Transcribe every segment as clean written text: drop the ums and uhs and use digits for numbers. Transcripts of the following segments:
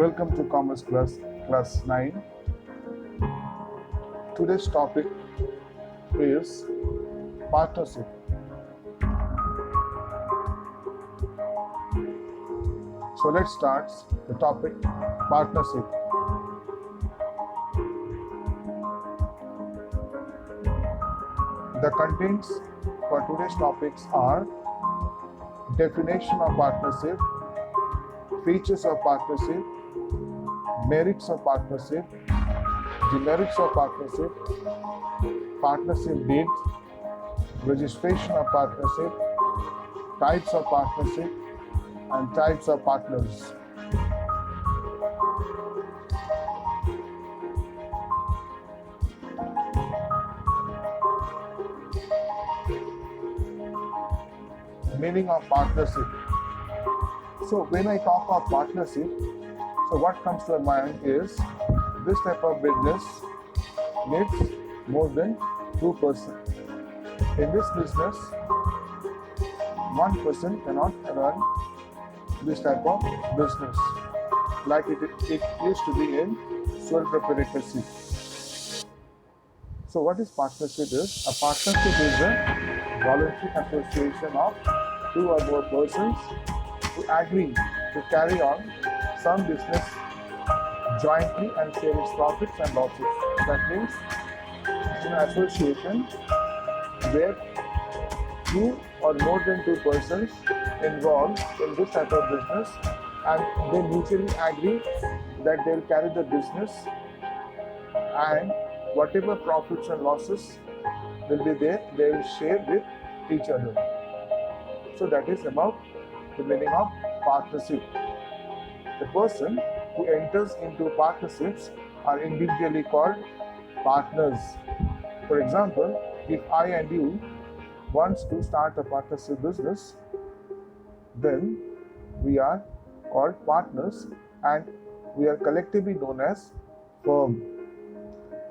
Welcome to Commerce Class 9. Today's topic is partnership. So let's start the topic partnership. The contents for today's topics are definition of partnership, features of partnership, merits of partnership, demerits of partnership, partnership deeds, registration of partnership, types of partnership, and types of partners. Meaning of partnership. So when I talk of partnership, so what comes to my mind is this type of business needs more than 2 persons. In this business, one person cannot run this type of business like it used to be in sole proprietorship. So what is partnership is? A partnership is a voluntary association of 2 or more persons who agree to carry on some business jointly and share its profits and losses. That means it's an association where 2 or more than 2 persons involved in this type of business, and they mutually agree that they will carry the business and whatever profits and losses will be there, they will share with each other. So that is about the meaning of partnership. The person who enters into partnerships are individually called partners. For example, if I and you want to start a partnership business, then we are called partners and we are collectively known as firm.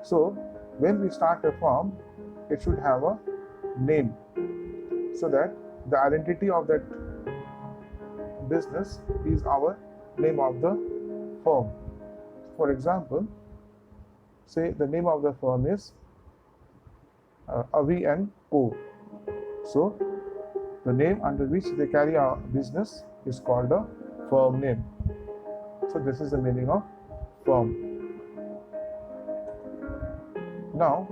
So when we start a firm, it should have a name so that the identity of that business is our name of the firm. For example, say the name of the firm is Avi and Co. So the name under which they carry our business is called a firm name. So this is the meaning of firm. Now,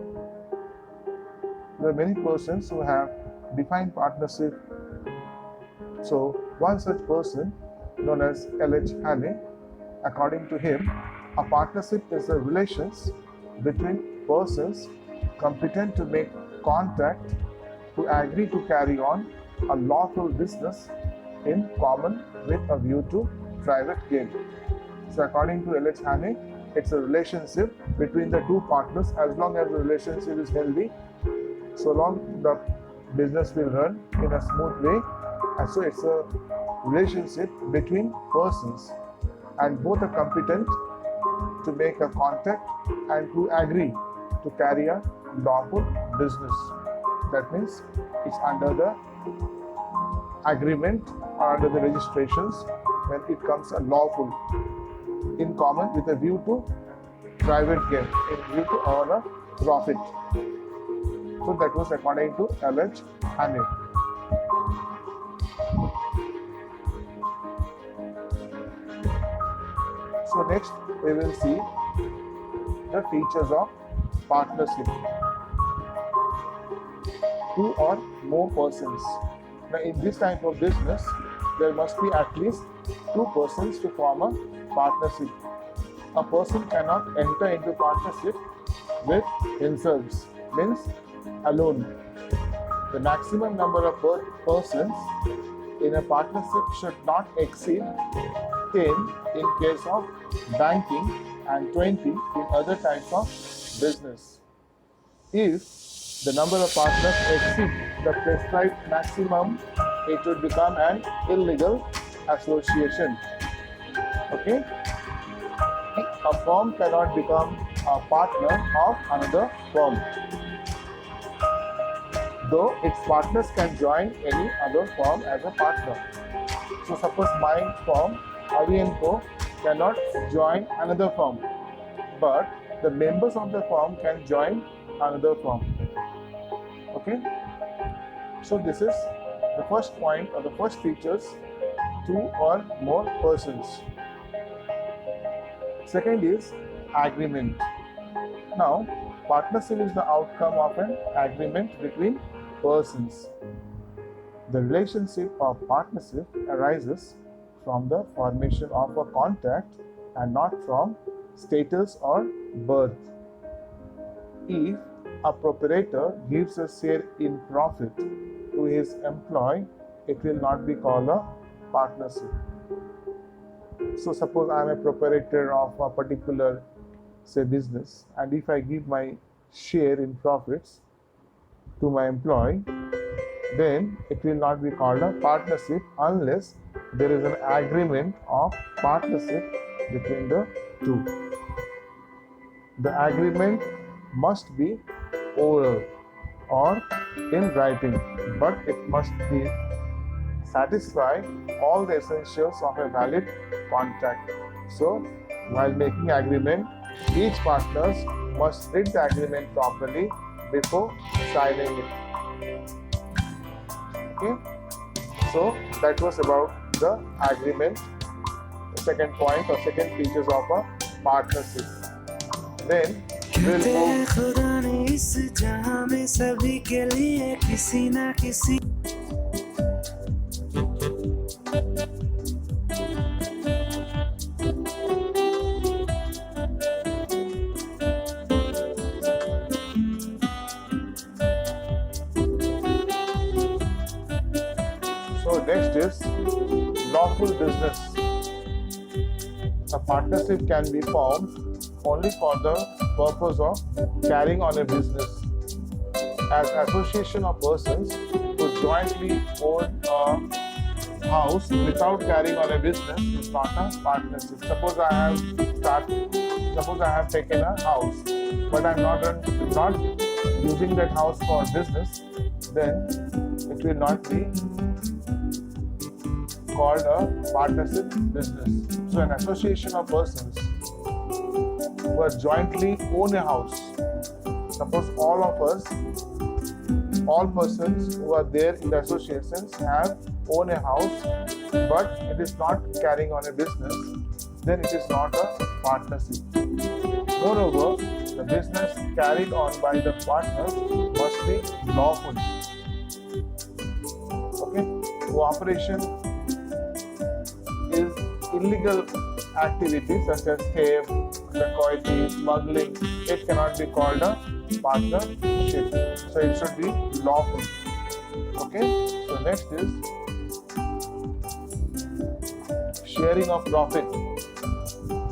there are many persons who have defined partnership. So one such person, known as L.H. Haney, according to him, a partnership is the relations between persons competent to make contact who agree to carry on a lawful business in common with a view to private gain. So according to L.H. Haney, it's a relationship between the 2 partners. As long as the relationship is healthy, so long the business will run in a smooth way. And so it's a relationship between persons and both are competent to make a contact and to agree to carry a lawful business. That means it's under the agreement or under the registrations when it comes a lawful, in common with a view to private gain, in view to earn a profit. So that was according to L.H. Haney. So next we will see the features of partnership. 2 or more persons. Now in this type of business, there must be at least 2 persons to form a partnership. A person cannot enter into partnership with themselves, means alone. The maximum number of persons in a partnership should not exceed 10 in case of banking and 20 in other types of business. If the number of partners exceed the prescribed maximum, it would become an illegal association. Okay? A firm cannot become a partner of another firm, though its partners can join any other firm as a partner. So suppose my firm, Avi & Co, cannot join another firm, but the members of the firm can join another firm. Okay, so this is the first point or the first features, 2 or more persons. Second is agreement. Now, partnership is the outcome of an agreement between persons. The relationship of partnership arises from the formation of a contract and not from status or birth. If a proprietor gives a share in profit to his employee, it will not be called a partnership. So suppose I am a proprietor of a particular, say, business, and if I give my share in profits to my employee, then it will not be called a partnership unless there is an agreement of partnership between the two. The agreement must be oral or in writing, but it must be satisfy all the essentials of a valid contract. So, while making agreement, each partner must read the agreement properly before signing it. Okay, so that was about the agreement, the second point or second features of a partnership. Then we'll move. खुदा ने इस जहां में सभी के लिए किसी ना किसी So next is lawful business. A partnership can be formed only for the purpose of carrying on a business. As association of persons who jointly own a house without carrying on a business is not a partnership. Suppose I have taken a house, but I'm not using that house for business, then it will not be called a partnership business. So an association of persons who are jointly own a house. Suppose all persons who are there in the associations own a house, but it is not carrying on a business, then it is not a partnership. Moreover, the business carried on by the partners must be lawful. Okay, cooperation is illegal activities such as theft, dacoity, smuggling. It cannot be called a partnership. So it should be lawful. Okay. So next is sharing of profit.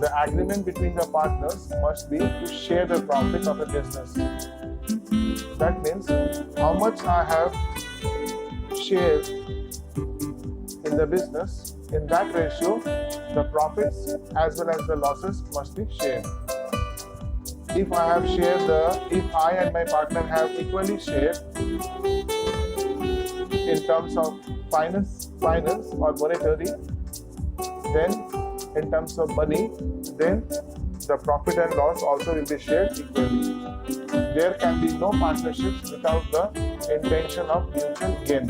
The agreement between the partners must be to share the profit of a business. That means how much I have shared in the business, in that ratio, the profits as well as the losses must be shared. If I and my partner have equally shared in terms of finance or monetary, then in terms of money, then the profit and loss also will be shared equally. There can be no partnerships without the intention of mutual gain.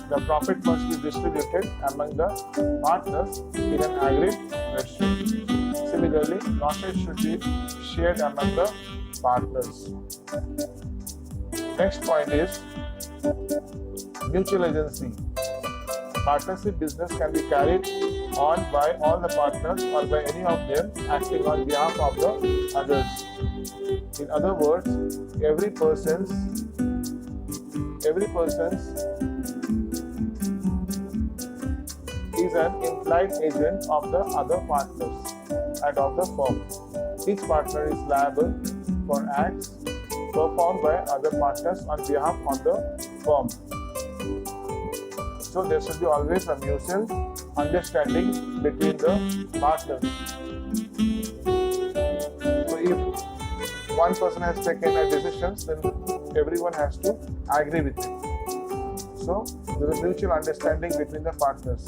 The profit must be distributed among the partners in an agreed ratio. Similarly, losses should be shared among the partners. Next point is mutual agency. Partnership business can be carried on by all the partners or by any of them acting on behalf of the others. In other words, every person's is an implied agent of the other partners and of the firm. Each partner is liable for acts performed by other partners on behalf of the firm. So there should be always a mutual understanding between the partners. So if one person has taken a decision, then everyone has to agree with it. So there is mutual understanding between the partners.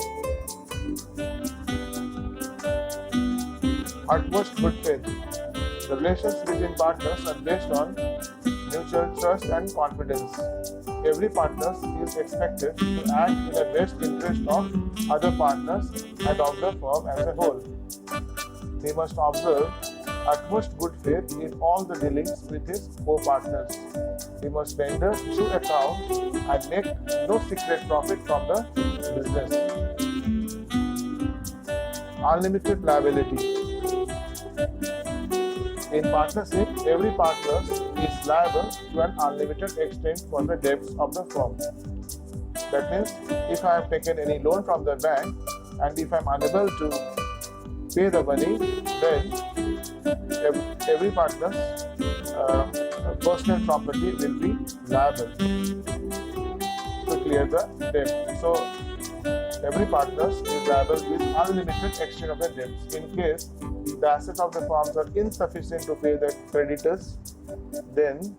utmost good faith. The relations between partners are based on mutual trust and confidence. Every partner is expected to act in the best interest of other partners and of the firm as a whole. He must observe utmost good faith in all the dealings with his co-partners. He must render true accounts and make no secret profit from the business. Unlimited liability. In partnership, every partner is liable to an unlimited extent for the debts of the firm. That means, if I have taken any loan from the bank and if I am unable to pay the money, then every partner's personal property will be liable to clear the debt. So, every partner is liable with unlimited extent of the debts. In case the assets of the firms are insufficient to pay the creditors, then